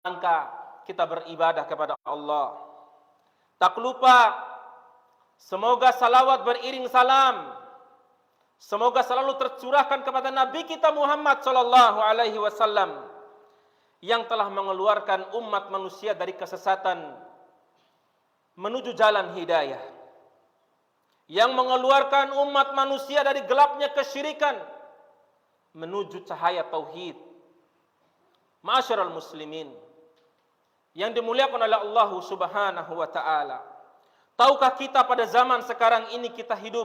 rangka kita beribadah kepada Allah. Tak lupa, semoga salawat beriring salam, semoga selalu tercurahkan kepada Nabi kita Muhammad sallallahu alaihi wasallam yang telah mengeluarkan umat manusia dari kesesatan menuju jalan hidayah, yang mengeluarkan umat manusia dari gelapnya kesyirikan menuju cahaya tauhid. Ma'asyiral muslimin yang dimuliakan oleh Allah Subhanahu wa taala. Tahukah kita pada zaman sekarang ini kita hidup,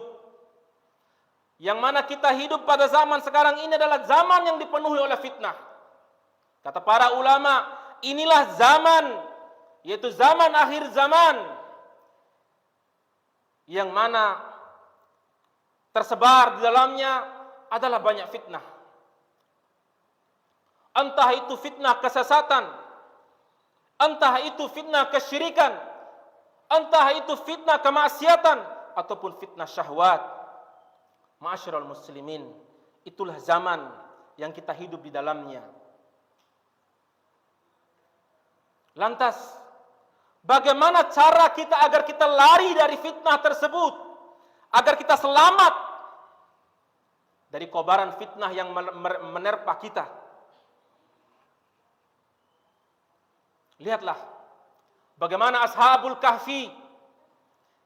yang mana kita hidup pada zaman sekarang ini adalah zaman yang dipenuhi oleh fitnah. Kata para ulama, inilah zaman, yaitu zaman akhir zaman, yang mana tersebar di dalamnya adalah banyak fitnah. Entah itu fitnah kesesatan, entah itu fitnah kesyirikan, entah itu fitnah kemaksiatan, ataupun fitnah syahwat. Ma'asyiral muslimin, itulah zaman yang kita hidup di dalamnya. Lantas, bagaimana cara kita agar kita lari dari fitnah tersebut, agar kita selamat dari kobaran fitnah yang menerpa kita? Lihatlah bagaimana Ashabul Kahfi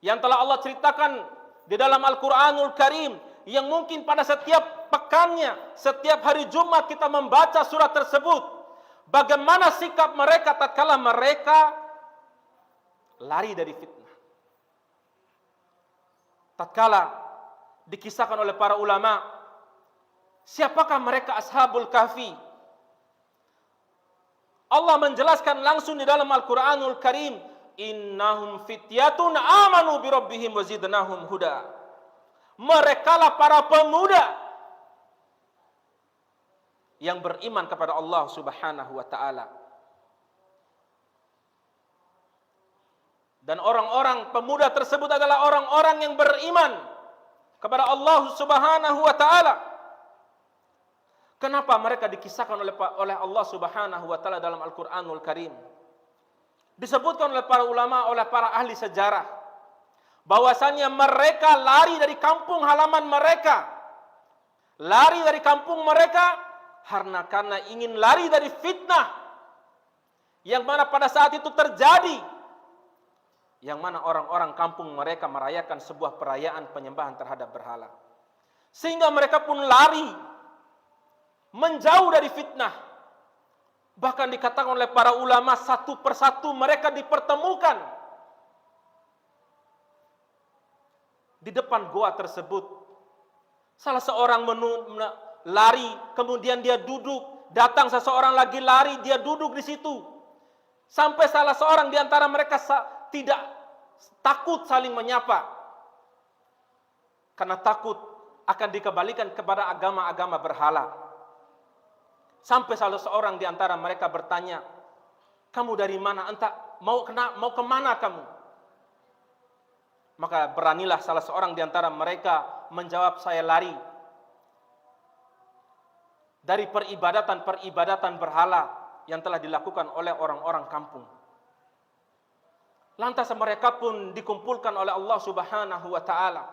yang telah Allah ceritakan di dalam Al-Quranul Karim, yang mungkin pada setiap pekannya, setiap hari Jumat kita membaca surat tersebut. Bagaimana sikap mereka tatkala mereka lari dari fitnah. Tatkala dikisahkan oleh para ulama, siapakah mereka Ashabul Kahfi? Allah menjelaskan langsung di dalam Al-Quranul Karim, innahum fityatun amanu birabbihim wa zidnahum huda. Merekalah para pemuda yang beriman kepada Allah Subhanahu wa taala. Dan orang-orang pemuda tersebut adalah orang-orang yang beriman kepada Allah Subhanahu wa taala. Kenapa mereka dikisahkan oleh Allah Subhanahu wa taala dalam Al-Qur'anul Karim? Disebutkan oleh para ulama, oleh para ahli sejarah, bahwasannya mereka lari dari kampung halaman mereka. Lari dari kampung mereka karena ingin lari dari fitnah yang mana pada saat itu terjadi, yang mana orang-orang kampung mereka merayakan sebuah perayaan penyembahan terhadap berhala. Sehingga mereka pun lari menjauh dari fitnah. Bahkan dikatakan oleh para ulama, satu persatu mereka dipertemukan di depan goa tersebut. Salah seorang lari, kemudian dia duduk. Datang seseorang lagi lari, dia duduk di situ. Sampai salah seorang di antara mereka tidak takut saling menyapa, karena takut akan dikembalikan kepada agama-agama berhala. Sampai salah seorang di antara mereka bertanya, kamu dari mana? Entah mau kemana kamu? Maka beranilah salah seorang di antara mereka menjawab, saya lari dari peribadatan berhala yang telah dilakukan oleh orang-orang kampung. Lantas mereka pun dikumpulkan oleh Allah Subhanahu wa taala,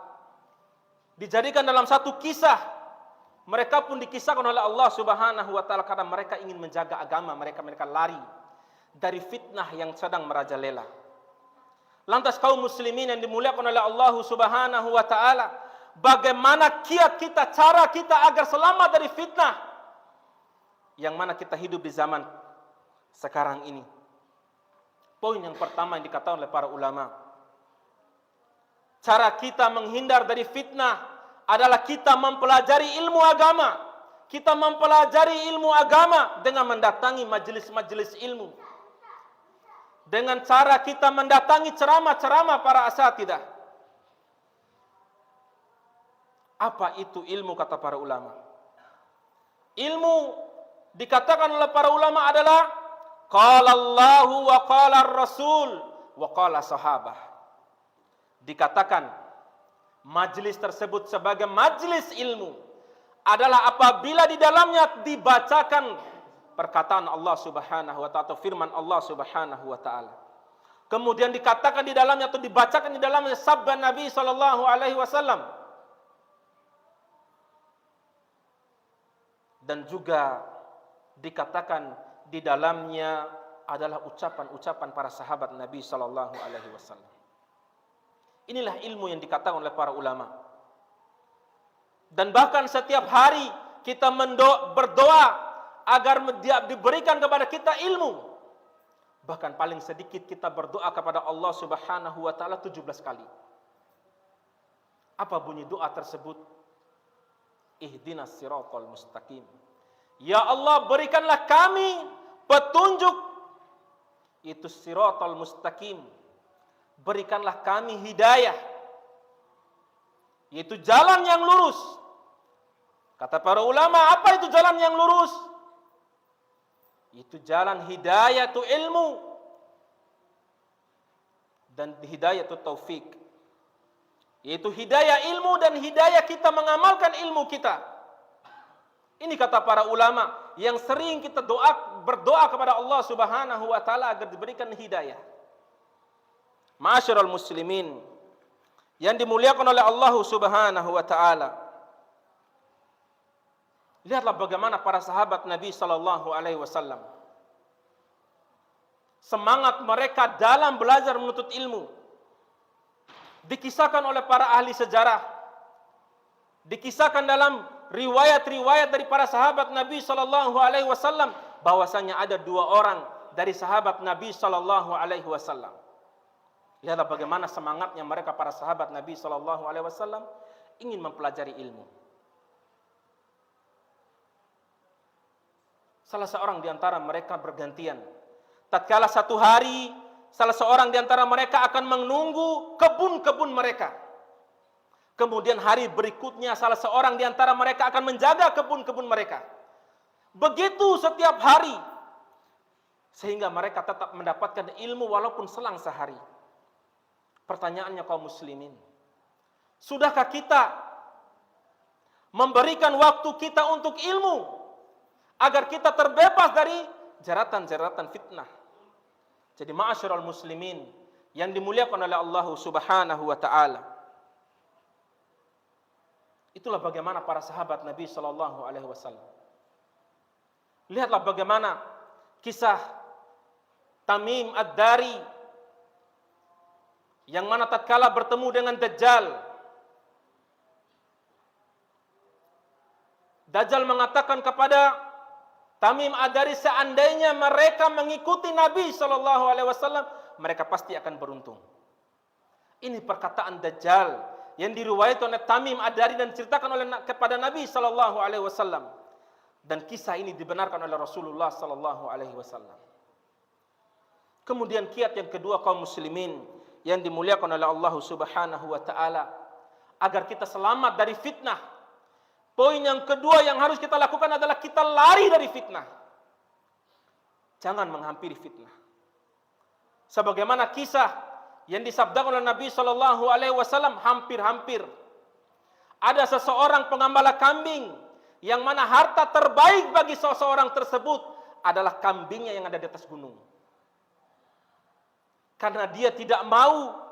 dijadikan dalam satu kisah. Mereka pun dikisahkan oleh Allah Subhanahu wa taala karena mereka ingin menjaga agama mereka. Mereka lari dari fitnah yang sedang merajalela. Lantas kaum muslimin yang dimuliakan oleh Allah Subhanahu wa taala, bagaimana kiat kita, cara kita agar selamat dari fitnah yang mana kita hidup di zaman sekarang ini? Poin yang pertama yang dikatakan oleh para ulama, cara kita menghindar dari fitnah adalah kita mempelajari ilmu agama. Kita mempelajari ilmu agama dengan mendatangi majelis-majelis ilmu. Dengan cara kita mendatangi ceramah-ceramah para asatidah. Apa itu ilmu, kata para ulama? Ilmu dikatakan oleh para ulama adalah qala Allahu wa qala Rasul wa qala sahabah. Dikatakan majelis tersebut sebagai majelis ilmu adalah apabila di dalamnya dibacakan perkataan Allah Subhanahu wa taala atau firman Allah Subhanahu wa taala. Kemudian dikatakan di dalamnya atau dibacakan di dalamnya sabda Nabi sallallahu alaihi wasallam. Dan juga dikatakan di dalamnya adalah ucapan-ucapan para sahabat Nabi sallallahu alaihi wasallam. Inilah ilmu yang dikatakan oleh para ulama. Dan bahkan setiap hari kita berdoa agar diberikan kepada kita ilmu. Bahkan paling sedikit kita berdoa kepada Allah Subhanahu wa taala 17 kali. Apa bunyi doa tersebut? Ihdinas siratal mustaqim. Ya Allah, berikanlah kami petunjuk. Itu siratal mustaqim. Berikanlah kami hidayah. Yaitu jalan yang lurus. Kata para ulama, apa itu jalan yang lurus? Itu jalan hidayah, itu ilmu. Dan hidayah itu taufik. Yaitu hidayah ilmu dan hidayah kita mengamalkan ilmu kita. Ini kata para ulama yang sering kita berdoa kepada Allah Subhanahu wa taala agar diberikan hidayah. Ma'asyiral muslimin yang dimuliakan oleh Allah Subhanahu wa taala. Lihatlah bagaimana para sahabat Nabi sallallahu alaihi wasallam. Semangat mereka dalam belajar menuntut ilmu. Dikisahkan oleh para ahli sejarah. Dikisahkan dalam riwayat-riwayat dari para sahabat Nabi sallallahu alaihi wasallam bahwasanya ada 2 orang dari sahabat Nabi sallallahu alaihi wasallam. Lihatlah bagaimana semangatnya mereka para sahabat Nabi sallallahu alaihi wasallam ingin mempelajari ilmu. Salah seorang di antara mereka bergantian. Tatkala satu hari, salah seorang di antara mereka akan menunggu kebun-kebun mereka. Kemudian hari berikutnya, salah seorang di antara mereka akan menjaga kebun-kebun mereka. Begitu setiap hari. Sehingga mereka tetap mendapatkan ilmu walaupun selang sehari. Pertanyaannya kaum muslimin. Sudahkah kita memberikan waktu kita untuk ilmu? Agar kita terbebas dari jeratan-jeratan fitnah. Jadi ma'asyiral muslimin yang dimuliakan oleh Allah Subhanahu wa taala. Itulah bagaimana para sahabat Nabi sallallahu alaihi wasallam. Lihatlah bagaimana kisah Tamim Ad-Dari yang mana tatkala bertemu dengan Dajjal. Dajjal mengatakan kepada Tamim Ad-Dari, seandainya mereka mengikuti Nabi sallallahu alaihi wasallam, mereka pasti akan beruntung. Ini perkataan Dajjal yang diriwayatkan oleh Tamim Ad-Dari dan diceritakan kepada Nabi sallallahu alaihi wasallam. Dan kisah ini dibenarkan oleh Rasulullah sallallahu alaihi wasallam. Kemudian kiat yang kedua kaum muslimin yang dimuliakan oleh Allah Subhanahu wa taala agar kita selamat dari fitnah. Poin yang kedua yang harus kita lakukan adalah kita lari dari fitnah. Jangan menghampiri fitnah. Sebagaimana kisah yang disabdakan oleh Nabi sallallahu alaihi wasallam, hampir-hampir ada seseorang pengembala kambing yang mana harta terbaik bagi seseorang tersebut adalah kambingnya yang ada di atas gunung. Karena dia tidak mau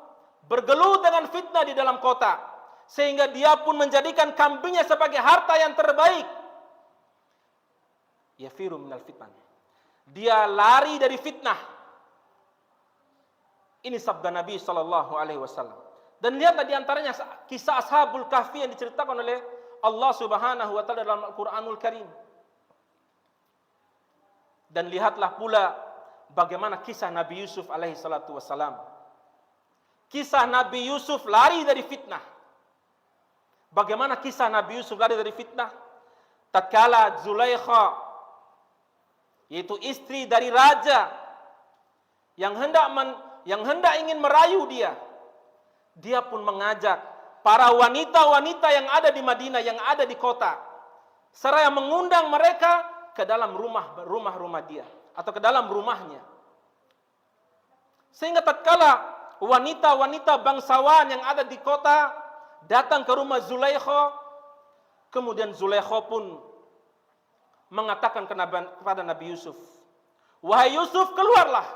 bergelut dengan fitnah di dalam kota. Sehingga dia pun menjadikan kambingnya sebagai harta yang terbaik. Yafiru minal fitnah. Dia lari dari fitnah. Ini sabda Nabi sallallahu alaihi wasallam. Dan lihatlah di antaranya kisah Ashabul Kahfi yang diceritakan oleh Allah Subhanahu wa taala dalam Al-Qur'anul Karim. Dan lihatlah pula bagaimana kisah Nabi Yusuf alaihi salatu wasalam. Kisah Nabi Yusuf lari dari fitnah. Bagaimana kisah Nabi Yusuf lari dari fitnah? Tatkala Zulaikha, yaitu istri dari raja yang hendak ingin merayu dia, dia pun mengajak para wanita-wanita yang ada di Madinah, yang ada di kota, seraya mengundang mereka ke dalam rumah-rumah dia atau ke dalam rumahnya. Sehingga tatkala wanita-wanita bangsawan yang ada di kota datang ke rumah Zulaikha, kemudian Zulaikha pun mengatakan kepada Nabi Yusuf, "Wahai Yusuf, keluarlah."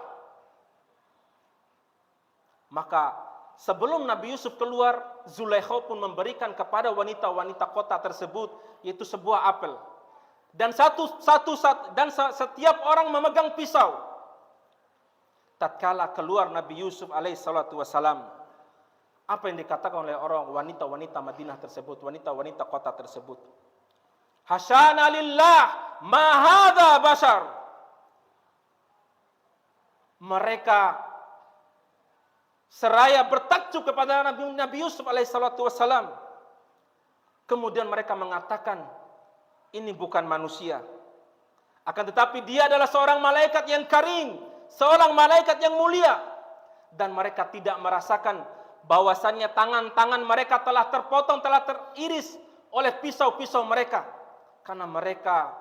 Maka sebelum Nabi Yusuf keluar, Zulaikha pun memberikan kepada wanita-wanita kota tersebut yaitu sebuah apel. Dan setiap orang memegang pisau. Tatkala keluar Nabi Yusuf alaihissalatu wassalam, apa yang dikatakan oleh orang wanita-wanita Madinah tersebut, wanita-wanita kota tersebut? Hasyana lillah ma hadza bashar. Mereka seraya bertakjub kepada Nabi Yusuf alaihissalatu wassalam. Kemudian mereka mengatakan, ini bukan manusia. Akan tetapi dia adalah seorang malaikat yang karim, seorang malaikat yang mulia. Dan mereka tidak merasakan bahwasannya tangan-tangan mereka telah terpotong, telah teriris oleh pisau-pisau mereka. Karena mereka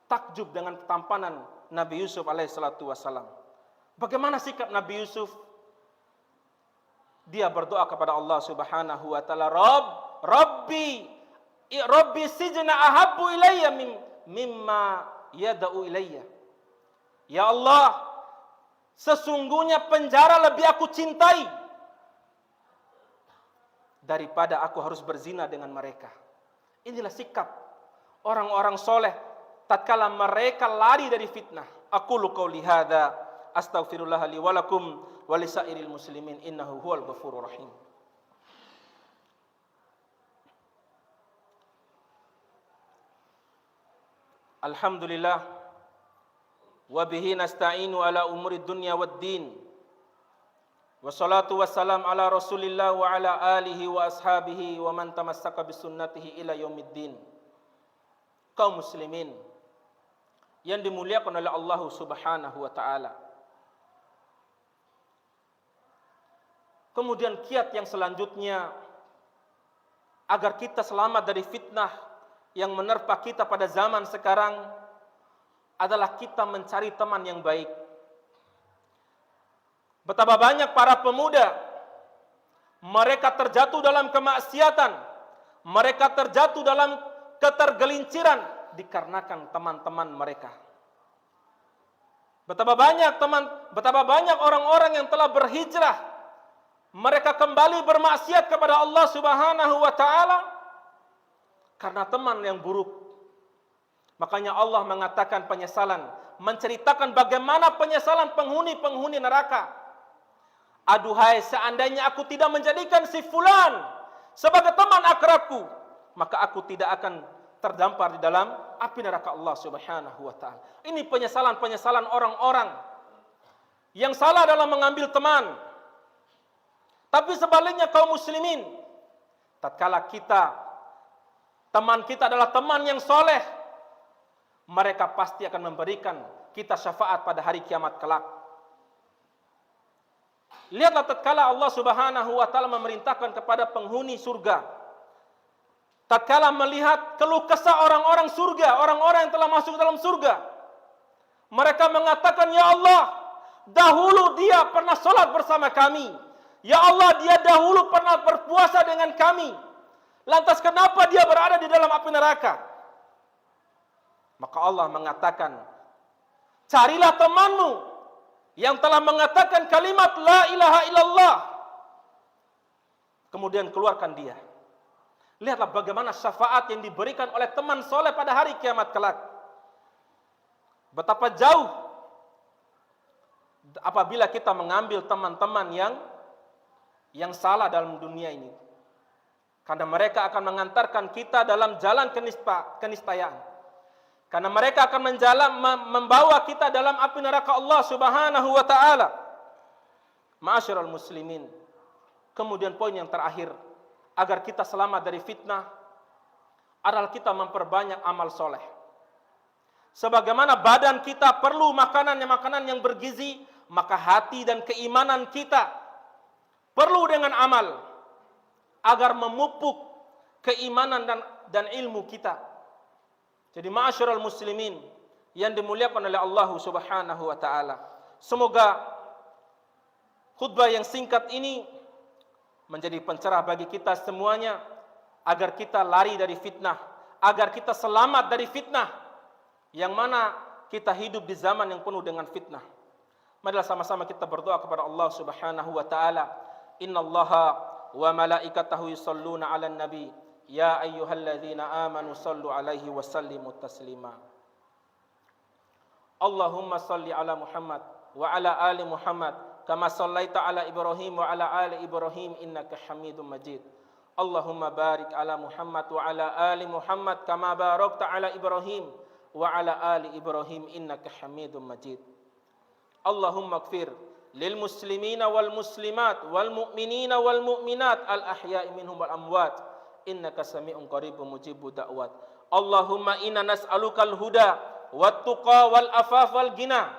takjub dengan ketampanan Nabi Yusuf alaihissalatu wassalam. Bagaimana sikap Nabi Yusuf? Dia berdoa kepada Allah Subhanahu wa taala, Rabbi sijna ahabbu ilayya mimma yad'u ilayya. Ya Allah, sesungguhnya penjara lebih aku cintai daripada aku harus berzina dengan mereka. Inilah sikap orang-orang soleh tatkala mereka lari dari fitnah. Aqulu qouli hadza astaghfirullah li wa lakum wa lisairil muslimin innahu huwal ghafurur rahim. Alhamdulillah wa bihi nasta'inu ala umuri dunya waddin. Wassalatu wassalam ala Rasulillah wa ala alihi wa ashabihi wa man tamassaka bisunnatihi ila yaumiddin. Kaum muslimin yang dimuliakan oleh Allah Subhanahu wa taala. Kemudian kiat yang selanjutnya agar kita selamat dari fitnah yang menerpa kita pada zaman sekarang adalah kita mencari teman yang baik. Betapa banyak para pemuda mereka terjatuh dalam kemaksiatan, mereka terjatuh dalam ketergelinciran dikarenakan teman-teman mereka. Betapa banyak orang-orang yang telah berhijrah, mereka kembali bermaksiat kepada Allah Subhanahu wa taala karena teman yang buruk. Makanya Allah mengatakan penyesalan, menceritakan bagaimana penyesalan penghuni-penghuni neraka. Aduhai, seandainya aku tidak menjadikan si fulan sebagai teman akrabku, maka aku tidak akan terdampar di dalam api neraka Allah Subhanahu wa taala. Ini penyesalan-penyesalan orang-orang yang salah dalam mengambil teman. Tapi sebaliknya kaum muslimin, tatkala teman kita adalah teman yang soleh, mereka pasti akan memberikan kita syafaat pada hari kiamat kelak. Lihatlah tatkala Allah Subhanahu wa taala memerintahkan kepada penghuni surga, tatkala melihat keluh kesah orang-orang surga, orang-orang yang telah masuk dalam surga, mereka mengatakan, ya Allah, dahulu dia pernah sholat bersama kami. Ya Allah, dia dahulu pernah berpuasa dengan kami. Lantas kenapa dia berada di dalam api neraka? Maka Allah mengatakan, carilah temanmu yang telah mengatakan kalimat la ilaha illallah. Kemudian keluarkan dia. Lihatlah bagaimana syafaat yang diberikan oleh teman soleh pada hari kiamat kelak. Betapa jauh apabila kita mengambil teman-teman yang salah dalam dunia ini. Karena mereka akan mengantarkan kita dalam jalan kenistayaan. Karena mereka akan membawa kita dalam api neraka Allah Subhanahu wa taala. Ma'asyiral muslimin. Kemudian poin yang terakhir, agar kita selamat dari fitnah adalah kita memperbanyak amal soleh. Sebagaimana badan kita perlu makanan yang bergizi, maka hati dan keimanan kita perlu dengan amal agar memupuk keimanan dan ilmu kita. Jadi ma'asyiral muslimin yang dimuliakan oleh Allah Subhanahu wa taala, semoga khutbah yang singkat ini menjadi pencerah bagi kita semuanya agar kita lari dari fitnah, agar kita selamat dari fitnah, yang mana kita hidup di zaman yang penuh dengan fitnah. Marilah sama-sama kita berdoa kepada Allah Subhanahu wa taala. Innallaha wa malaikatahu yusholluna 'alan nabi. Ya ayyuhalladzina amanu shallu 'alaihi wa sallimu taslima. Allahumma shalli 'ala Muhammad wa 'ala ali Muhammad kama shallaita 'ala Ibrahim wa 'ala ali Ibrahim innaka Hamidum Majid. Allahumma barik 'ala Muhammad wa 'ala ali Muhammad kama barakta 'ala Ibrahim wa 'ala ali Ibrahim innaka Hamidum Majid. Allahumma ighfir lil muslimina wal muslimat wal mu'minina wal mu'minat al ahya'i minhum wal amwat innaka sami'un qaribun mujibud da'wat. Allahumma inna nas'alukal huda wat tuqa wal afaf wal ghina.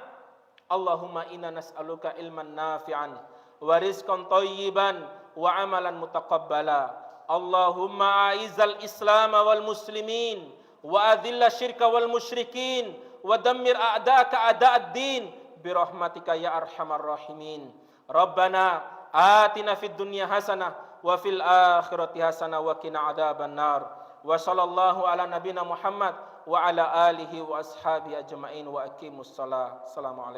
Allahumma inna nas'aluka ilman nafi'an wa rizqan thayyiban wa amalan mutaqabbala. Allahumma a'izzal islam wal muslimin wa adhilla syirka wal musyrikin wa dammir a'da'aka a'da'ad din birahmatika ya arhamar rahimin. Rabbana atina fid dunya hasanah wa fil akhirati hasanah wa qina adzaban nar. Wa sallallahu ala nabina Muhammad wa ala alihi wa ashabihi ajma'in wa aqimus shalah. Assalamualaikum.